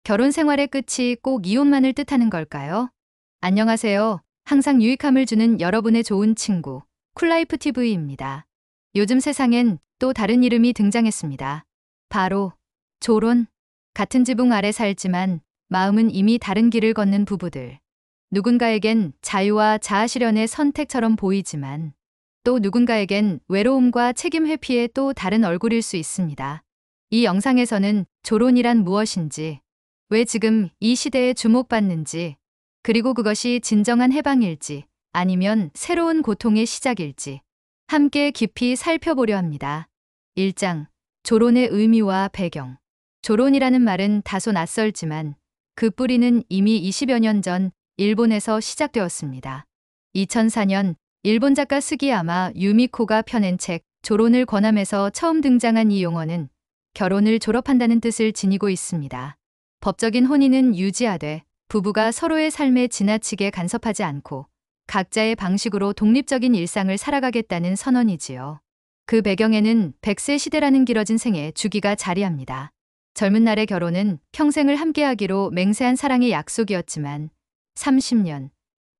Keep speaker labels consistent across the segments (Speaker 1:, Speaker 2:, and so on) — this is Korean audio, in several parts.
Speaker 1: 결혼 생활의 끝이 꼭 이혼만을 뜻하는 걸까요? 안녕하세요. 항상 유익함을 주는 여러분의 좋은 친구, 쿨라이프 TV입니다. 요즘 세상엔 또 다른 이름이 등장했습니다. 바로 조론. 같은 지붕 아래 살지만 마음은 이미 다른 길을 걷는 부부들. 누군가에겐 자유와 자아실현의 선택처럼 보이지만 또 누군가에겐 외로움과 책임 회피의 또 다른 얼굴일 수 있습니다. 이 영상에서는 조론이란 무엇인지, 왜 지금 이 시대에 주목받는지, 그리고 그것이 진정한 해방일지 아니면 새로운 고통의 시작일지 함께 깊이 살펴보려 합니다. 1장. 조론의 의미와 배경. 조론이라는 말은 다소 낯설지만 그 뿌리는 이미 20여 년 전 일본에서 시작되었습니다. 2004년 일본 작가 스기야마 유미코가 펴낸 책 조론을 권하면서 처음 등장한 이 용어는 결혼을 졸업한다는 뜻을 지니고 있습니다. 법적인 혼인은 유지하되 부부가 서로의 삶에 지나치게 간섭하지 않고 각자의 방식으로 독립적인 일상을 살아가겠다는 선언이지요. 그 배경에는 100세 시대라는 길어진 생의 주기가 자리합니다. 젊은 날의 결혼은 평생을 함께하기로 맹세한 사랑의 약속이었지만 30년,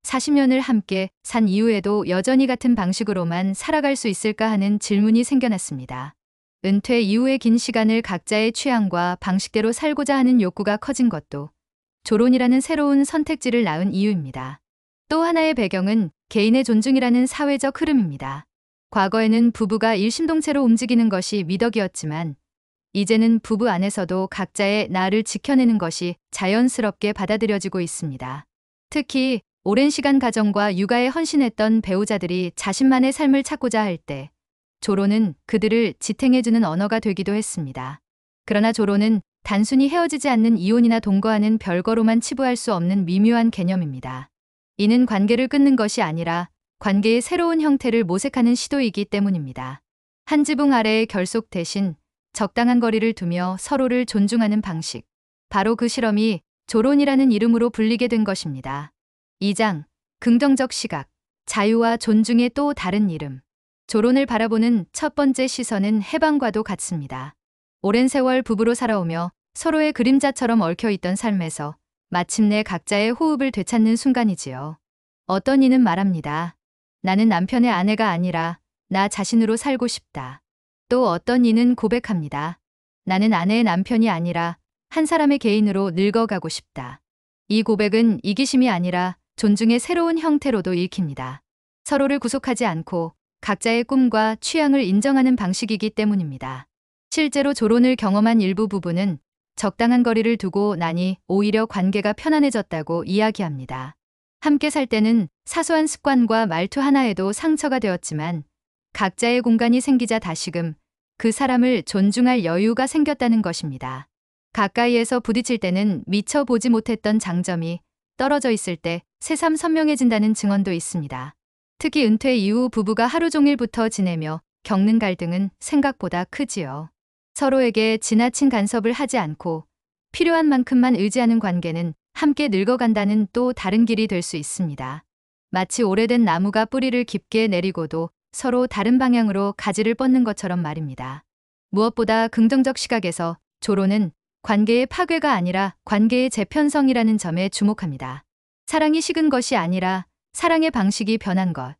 Speaker 1: 40년을 함께 산 이후에도 여전히 같은 방식으로만 살아갈 수 있을까 하는 질문이 생겨났습니다. 은퇴 이후의 긴 시간을 각자의 취향과 방식대로 살고자 하는 욕구가 커진 것도 조론이라는 새로운 선택지를 낳은 이유입니다. 또 하나의 배경은 개인의 존중이라는 사회적 흐름입니다. 과거에는 부부가 일심동체로 움직이는 것이 미덕이었지만 이제는 부부 안에서도 각자의 나를 지켜내는 것이 자연스럽게 받아들여지고 있습니다. 특히 오랜 시간 가정과 육아에 헌신했던 배우자들이 자신만의 삶을 찾고자 할 때 조론은 그들을 지탱해주는 언어가 되기도 했습니다. 그러나 조론은 단순히 헤어지지 않는 이혼이나 동거하는 별거로만 치부할 수 없는 미묘한 개념입니다. 이는 관계를 끊는 것이 아니라 관계의 새로운 형태를 모색하는 시도이기 때문입니다. 한 지붕 아래의 결속 대신 적당한 거리를 두며 서로를 존중하는 방식. 바로 그 실험이 조론이라는 이름으로 불리게 된 것입니다. 2장. 긍정적 시각. 자유와 존중의 또 다른 이름. 조론을 바라보는 첫 번째 시선은 해방과도 같습니다. 오랜 세월 부부로 살아오며 서로의 그림자처럼 얽혀있던 삶에서 마침내 각자의 호흡을 되찾는 순간이지요. 어떤 이는 말합니다. 나는 남편의 아내가 아니라 나 자신으로 살고 싶다. 또 어떤 이는 고백합니다. 나는 아내의 남편이 아니라 한 사람의 개인으로 늙어가고 싶다. 이 고백은 이기심이 아니라 존중의 새로운 형태로도 읽힙니다. 서로를 구속하지 않고 각자의 꿈과 취향을 인정하는 방식이기 때문입니다. 실제로 조론을 경험한 일부 부부는 적당한 거리를 두고 나니 오히려 관계가 편안해졌다고 이야기합니다. 함께 살 때는 사소한 습관과 말투 하나에도 상처가 되었지만 각자의 공간이 생기자 다시금 그 사람을 존중할 여유가 생겼다는 것입니다. 가까이에서 부딪힐 때는 미처 보지 못했던 장점이 떨어져 있을 때 새삼 선명해진다는 증언도 있습니다. 특히 은퇴 이후 부부가 하루 종일 붙어 지내며 겪는 갈등은 생각보다 크지요. 서로에게 지나친 간섭을 하지 않고 필요한 만큼만 의지하는 관계는 함께 늙어간다는 또 다른 길이 될 수 있습니다. 마치 오래된 나무가 뿌리를 깊게 내리고도 서로 다른 방향으로 가지를 뻗는 것처럼 말입니다. 무엇보다 긍정적 시각에서 조론은 관계의 파괴가 아니라 관계의 재편성이라는 점에 주목합니다. 사랑이 식은 것이 아니라 사랑의 방식이 변한 것.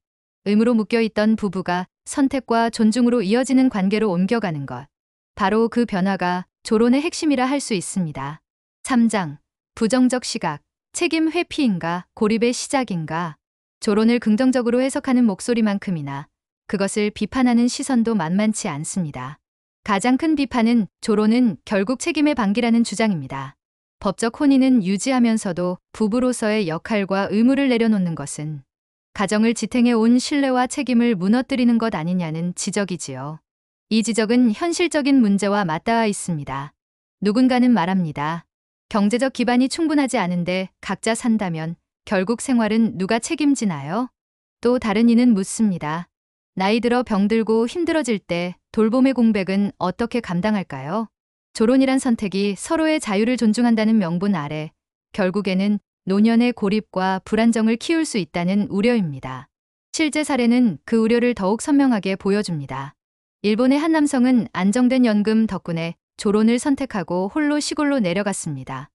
Speaker 1: 의무로 묶여있던 부부가 선택과 존중으로 이어지는 관계로 옮겨가는 것. 바로 그 변화가 조론의 핵심이라 할 수 있습니다. 3장. 부정적 시각. 책임 회피인가 고립의 시작인가. 조론을 긍정적으로 해석하는 목소리만큼이나 그것을 비판하는 시선도 만만치 않습니다. 가장 큰 비판은 조론은 결국 책임의 방기라는 주장입니다. 법적 혼인은 유지하면서도 부부로서의 역할과 의무를 내려놓는 것은 가정을 지탱해 온 신뢰와 책임을 무너뜨리는 것 아니냐는 지적이지요. 이 지적은 현실적인 문제와 맞닿아 있습니다. 누군가는 말합니다. 경제적 기반이 충분하지 않은데 각자 산다면 결국 생활은 누가 책임지나요? 또 다른 이는 묻습니다. 나이 들어 병들고 힘들어질 때 돌봄의 공백은 어떻게 감당할까요? 조론이란 선택이 서로의 자유를 존중한다는 명분 아래 결국에는 노년의 고립과 불안정을 키울 수 있다는 우려입니다. 실제 사례는 그 우려를 더욱 선명하게 보여줍니다. 일본의 한 남성은 안정된 연금 덕분에 조론을 선택하고 홀로 시골로 내려갔습니다.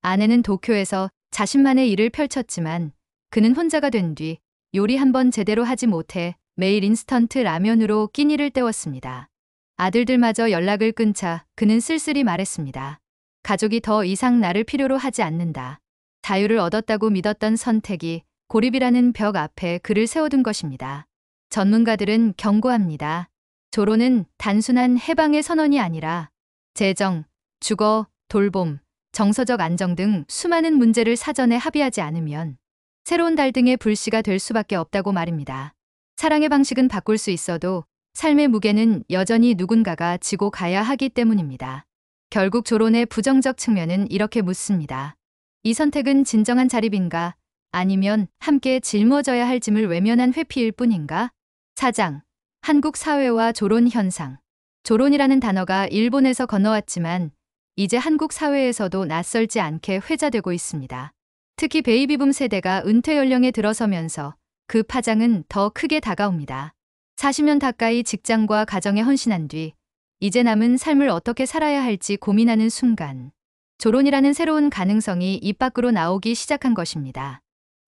Speaker 1: 아내는 도쿄에서 자신만의 일을 펼쳤지만 그는 혼자가 된 뒤 요리 한번 제대로 하지 못해 매일 인스턴트 라면으로 끼니를 때웠습니다. 아들들마저 연락을 끊자 그는 쓸쓸히 말했습니다. 가족이 더 이상 나를 필요로 하지 않는다. 자유를 얻었다고 믿었던 선택이 고립이라는 벽 앞에 그를 세워둔 것입니다. 전문가들은 경고합니다. 조론은 단순한 해방의 선언이 아니라 재정, 주거, 돌봄, 정서적 안정 등 수많은 문제를 사전에 합의하지 않으면 새로운 갈등의 불씨가 될 수밖에 없다고 말입니다. 사랑의 방식은 바꿀 수 있어도 삶의 무게는 여전히 누군가가 지고 가야 하기 때문입니다. 결국 조론의 부정적 측면은 이렇게 묻습니다. 이 선택은 진정한 자립인가? 아니면 함께 짊어져야 할 짐을 외면한 회피일 뿐인가? 4장. 한국 사회와 조론 현상. 조론이라는 단어가 일본에서 건너왔지만 이제 한국 사회에서도 낯설지 않게 회자되고 있습니다. 특히 베이비붐 세대가 은퇴 연령에 들어서면서 그 파장은 더 크게 다가옵니다. 40년 가까이 직장과 가정에 헌신한 뒤 이제 남은 삶을 어떻게 살아야 할지 고민하는 순간 조론이라는 새로운 가능성이 입 밖으로 나오기 시작한 것입니다.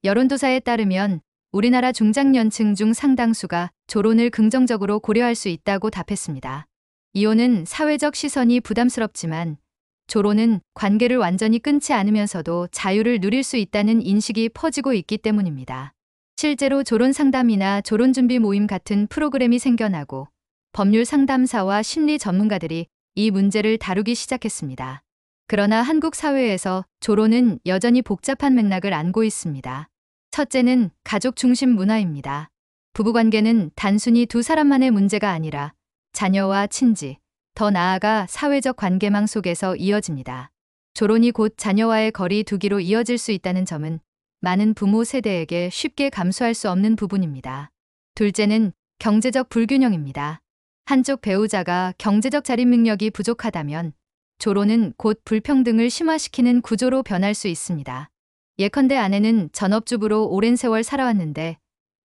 Speaker 1: 여론조사에 따르면 우리나라 중장년층 중 상당수가 조론을 긍정적으로 고려할 수 있다고 답했습니다. 이혼은 사회적 시선이 부담스럽지만 조론은 관계를 완전히 끊지 않으면서도 자유를 누릴 수 있다는 인식이 퍼지고 있기 때문입니다. 실제로 조론 상담이나 조론 준비 모임 같은 프로그램이 생겨나고 법률 상담사와 심리 전문가들이 이 문제를 다루기 시작했습니다. 그러나 한국 사회에서 조론은 여전히 복잡한 맥락을 안고 있습니다. 첫째는 가족 중심 문화입니다. 부부관계는 단순히 두 사람만의 문제가 아니라 자녀와 친지, 더 나아가 사회적 관계망 속에서 이어집니다. 조론이 곧 자녀와의 거리 두기로 이어질 수 있다는 점은 많은 부모 세대에게 쉽게 감수할 수 없는 부분입니다. 둘째는 경제적 불균형입니다. 한쪽 배우자가 경제적 자립 능력이 부족하다면 조론은 곧 불평등을 심화시키는 구조로 변할 수 있습니다. 예컨대 아내는 전업주부로 오랜 세월 살아왔는데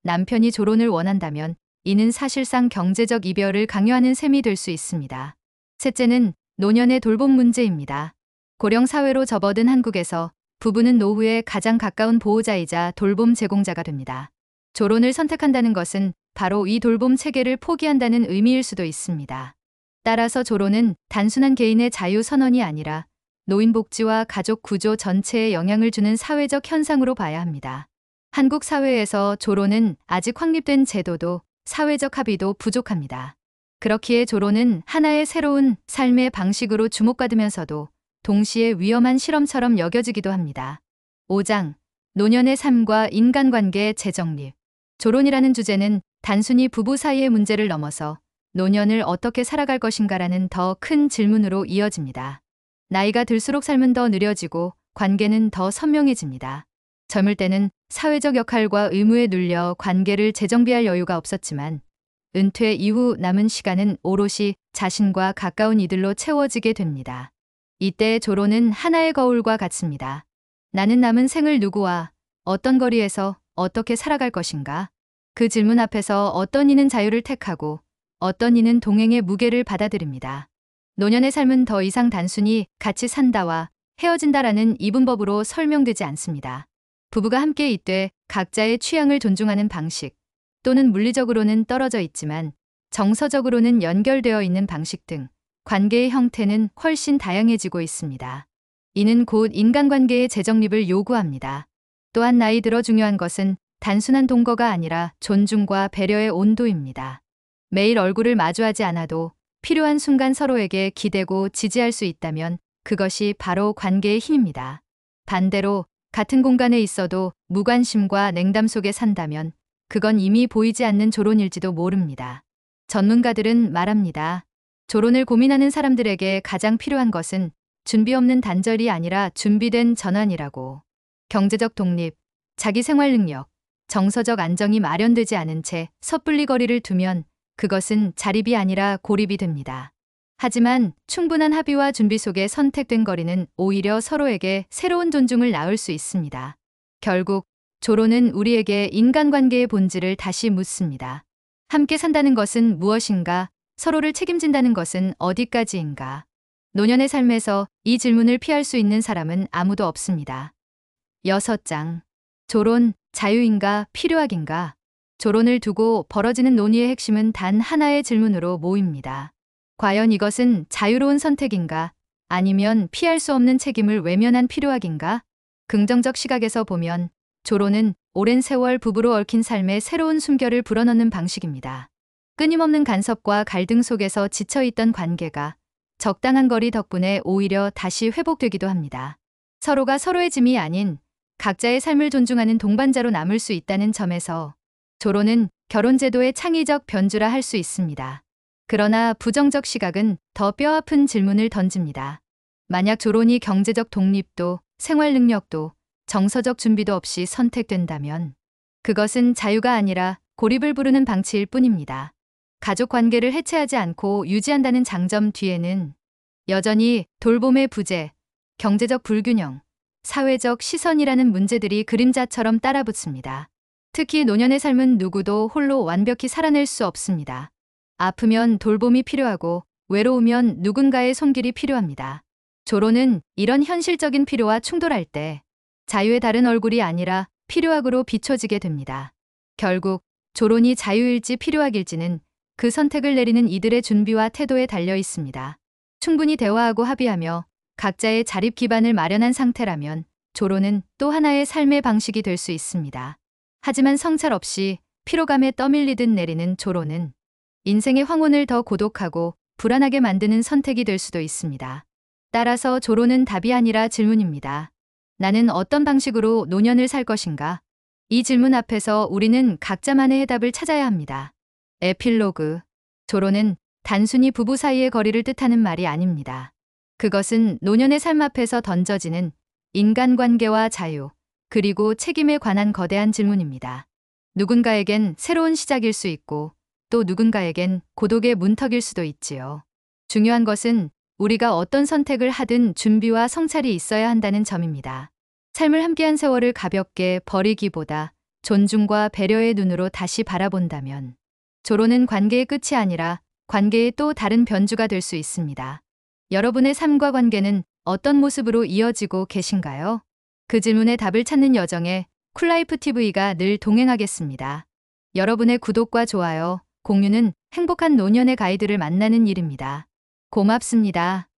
Speaker 1: 남편이 조론을 원한다면 이는 사실상 경제적 이별을 강요하는 셈이 될 수 있습니다. 셋째는 노년의 돌봄 문제입니다. 고령 사회로 접어든 한국에서 부부는 노후에 가장 가까운 보호자이자 돌봄 제공자가 됩니다. 조론을 선택한다는 것은 바로 이 돌봄 체계를 포기한다는 의미일 수도 있습니다. 따라서 조론은 단순한 개인의 자유 선언이 아니라 노인 복지와 가족 구조 전체에 영향을 주는 사회적 현상으로 봐야 합니다. 한국 사회에서 조론은 아직 확립된 제도도 사회적 합의도 부족합니다. 그렇기에 조론은 하나의 새로운 삶의 방식으로 주목받으면서도 동시에 위험한 실험처럼 여겨지기도 합니다. 5장. 노년의 삶과 인간관계의 재정립. 조론이라는 주제는 단순히 부부 사이의 문제를 넘어서 노년을 어떻게 살아갈 것인가라는 더 큰 질문으로 이어집니다. 나이가 들수록 삶은 더 느려지고 관계는 더 선명해집니다. 젊을 때는 사회적 역할과 의무에 눌려 관계를 재정비할 여유가 없었지만 은퇴 이후 남은 시간은 오롯이 자신과 가까운 이들로 채워지게 됩니다. 이때의 조론은 하나의 거울과 같습니다. 나는 남은 생을 누구와 어떤 거리에서 어떻게 살아갈 것인가? 그 질문 앞에서 어떤 이는 자유를 택하고 어떤 이는 동행의 무게를 받아들입니다. 노년의 삶은 더 이상 단순히 같이 산다와 헤어진다라는 이분법으로 설명되지 않습니다. 부부가 함께 있되 각자의 취향을 존중하는 방식, 또는 물리적으로는 떨어져 있지만 정서적으로는 연결되어 있는 방식 등 관계의 형태는 훨씬 다양해지고 있습니다. 이는 곧 인간관계의 재정립을 요구합니다. 또한 나이 들어 중요한 것은 단순한 동거가 아니라 존중과 배려의 온도입니다. 매일 얼굴을 마주하지 않아도 필요한 순간 서로에게 기대고 지지할 수 있다면 그것이 바로 관계의 힘입니다. 반대로 같은 공간에 있어도 무관심과 냉담 속에 산다면 그건 이미 보이지 않는 조론일지도 모릅니다. 전문가들은 말합니다. 조론을 고민하는 사람들에게 가장 필요한 것은 준비 없는 단절이 아니라 준비된 전환이라고. 경제적 독립, 자기 생활 능력, 정서적 안정이 마련되지 않은 채 섣불리 거리를 두면 그것은 자립이 아니라 고립이 됩니다. 하지만 충분한 합의와 준비 속에 선택된 거리는 오히려 서로에게 새로운 존중을 낳을 수 있습니다. 결국 조론은 우리에게 인간관계의 본질을 다시 묻습니다. 함께 산다는 것은 무엇인가? 서로를 책임진다는 것은 어디까지인가? 노년의 삶에서 이 질문을 피할 수 있는 사람은 아무도 없습니다. 6장. 조론, 자유인가, 필요악인가? 조론을 두고 벌어지는 논의의 핵심은 단 하나의 질문으로 모입니다. 과연 이것은 자유로운 선택인가? 아니면 피할 수 없는 책임을 외면한 필요악인가? 긍정적 시각에서 보면 조론은 오랜 세월 부부로 얽힌 삶의 새로운 숨결을 불어넣는 방식입니다. 끊임없는 간섭과 갈등 속에서 지쳐있던 관계가 적당한 거리 덕분에 오히려 다시 회복되기도 합니다. 서로가 서로의 짐이 아닌 각자의 삶을 존중하는 동반자로 남을 수 있다는 점에서 조론은 결혼제도의 창의적 변주라 할 수 있습니다. 그러나 부정적 시각은 더 뼈아픈 질문을 던집니다. 만약 조론이 경제적 독립도, 생활 능력도, 정서적 준비도 없이 선택된다면 그것은 자유가 아니라 고립을 부르는 방치일 뿐입니다. 가족 관계를 해체하지 않고 유지한다는 장점 뒤에는 여전히 돌봄의 부재, 경제적 불균형, 사회적 시선이라는 문제들이 그림자처럼 따라붙습니다. 특히 노년의 삶은 누구도 홀로 완벽히 살아낼 수 없습니다. 아프면 돌봄이 필요하고 외로우면 누군가의 손길이 필요합니다. 조론은 이런 현실적인 필요와 충돌할 때 자유의 다른 얼굴이 아니라 필요악으로 비춰지게 됩니다. 결국 조론이 자유일지 필요악일지는 그 선택을 내리는 이들의 준비와 태도에 달려 있습니다. 충분히 대화하고 합의하며 각자의 자립 기반을 마련한 상태라면 조론은 또 하나의 삶의 방식이 될 수 있습니다. 하지만 성찰 없이 피로감에 떠밀리듯 내리는 조론은 인생의 황혼을 더 고독하고 불안하게 만드는 선택이 될 수도 있습니다. 따라서 조론은 답이 아니라 질문입니다. 나는 어떤 방식으로 노년을 살 것인가? 이 질문 앞에서 우리는 각자만의 해답을 찾아야 합니다. 에필로그. 조론은 단순히 부부 사이의 거리를 뜻하는 말이 아닙니다. 그것은 노년의 삶 앞에서 던져지는 인간관계와 자유, 그리고 책임에 관한 거대한 질문입니다. 누군가에겐 새로운 시작일 수 있고 또 누군가에겐 고독의 문턱일 수도 있지요. 중요한 것은 우리가 어떤 선택을 하든 준비와 성찰이 있어야 한다는 점입니다. 삶을 함께한 세월을 가볍게 버리기보다 존중과 배려의 눈으로 다시 바라본다면 조론은 관계의 끝이 아니라 관계의 또 다른 변주가 될 수 있습니다. 여러분의 삶과 관계는 어떤 모습으로 이어지고 계신가요? 그 질문에 답을 찾는 여정에 쿨라이프 TV가 늘 동행하겠습니다. 여러분의 구독과 좋아요, 공유는 행복한 노년의 가이드를 만나는 일입니다. 고맙습니다.